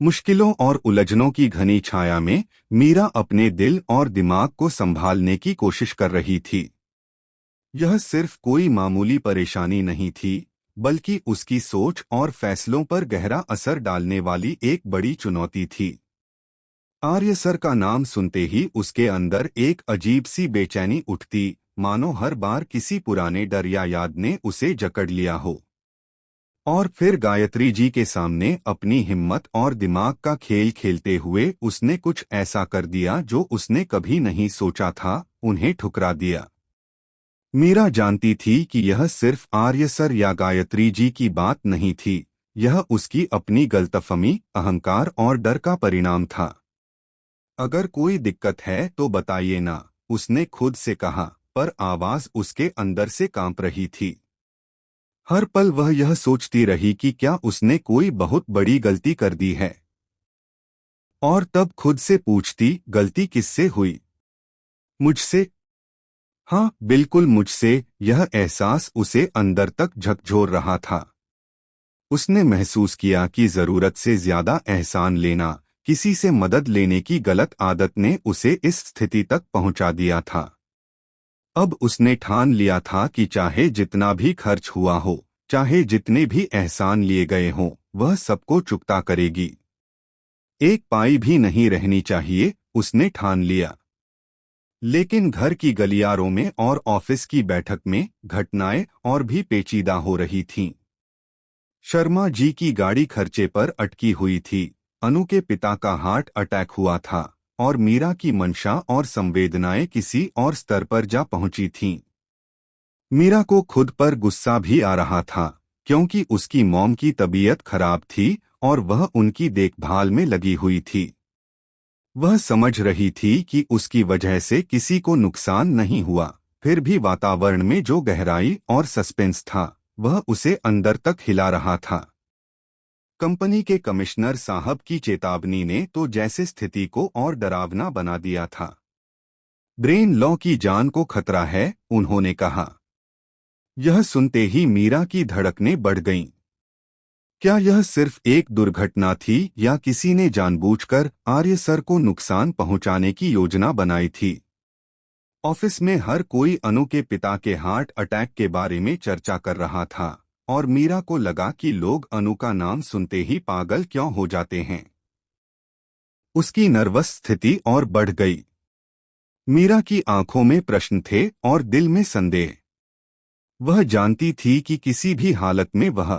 मुश्किलों और उलझनों की घनी छाया में मीरा अपने दिल और दिमाग को संभालने की कोशिश कर रही थी। यह सिर्फ कोई मामूली परेशानी नहीं थी, बल्कि उसकी सोच और फैसलों पर गहरा असर डालने वाली एक बड़ी चुनौती थी। आर्य सर का नाम सुनते ही उसके अंदर एक अजीब सी बेचैनी उठती, मानो हर बार किसी पुराने डर या याद ने उसे जकड़ लिया हो। और फिर गायत्री जी के सामने अपनी हिम्मत और दिमाग का खेल खेलते हुए उसने कुछ ऐसा कर दिया जो उसने कभी नहीं सोचा था, उन्हें ठुकरा दिया। मीरा जानती थी कि यह सिर्फ आर्य सर या गायत्री जी की बात नहीं थी, यह उसकी अपनी गलतफहमी, अहंकार और डर का परिणाम था। अगर कोई दिक्कत है तो बताइए ना, उसने खुद से कहा, पर आवाज उसके अंदर से कांप रही थी। हर पल वह यह सोचती रही कि क्या उसने कोई बहुत बड़ी गलती कर दी है। और तब खुद से पूछती, गलती किससे हुई? मुझसे? हाँ, बिल्कुल मुझसे। यह एहसास उसे अंदर तक झकझोर रहा था। उसने महसूस किया कि जरूरत से ज्यादा एहसान लेना, किसी से मदद लेने की गलत आदत ने उसे इस स्थिति तक पहुंचा दिया था। अब उसने ठान लिया था कि चाहे जितना भी खर्च हुआ हो, चाहे जितने भी एहसान लिए गए हों, वह सबको चुकता करेगी। एक पाई भी नहीं रहनी चाहिए, उसने ठान लिया। लेकिन घर की गलियारों में और ऑफिस की बैठक में घटनाएं और भी पेचीदा हो रही थीं। शर्मा जी की गाड़ी खर्चे पर अटकी हुई थी, अनु के पिता का हार्ट अटैक हुआ था, और मीरा की मंशा और संवेदनाएं किसी और स्तर पर जा पहुंची थीं। मीरा को खुद पर गुस्सा भी आ रहा था, क्योंकि उसकी मॉम की तबीयत खराब थी और वह उनकी देखभाल में लगी हुई थी। वह समझ रही थी कि उसकी वजह से किसी को नुकसान नहीं हुआ, फिर भी वातावरण में जो गहराई और सस्पेंस था, वह उसे अंदर तक हिला रहा था। कंपनी के कमिश्नर साहब की चेतावनी ने तो जैसे स्थिति को और डरावना बना दिया था। ब्रेन लॉ की जान को खतरा है, उन्होंने कहा। यह सुनते ही मीरा की धड़कनें बढ़ गईं। क्या यह सिर्फ एक दुर्घटना थी या किसी ने जानबूझकर आर्य सर को नुकसान पहुंचाने की योजना बनाई थी? ऑफिस में हर कोई अनु के पिता के हार्ट अटैक के बारे में चर्चा कर रहा था, और मीरा को लगा कि लोग अनु का नाम सुनते ही पागल क्यों हो जाते हैं। उसकी नर्वस स्थिति और बढ़ गई। मीरा की आंखों में प्रश्न थे और दिल में संदेह। वह जानती थी कि किसी भी हालत में वह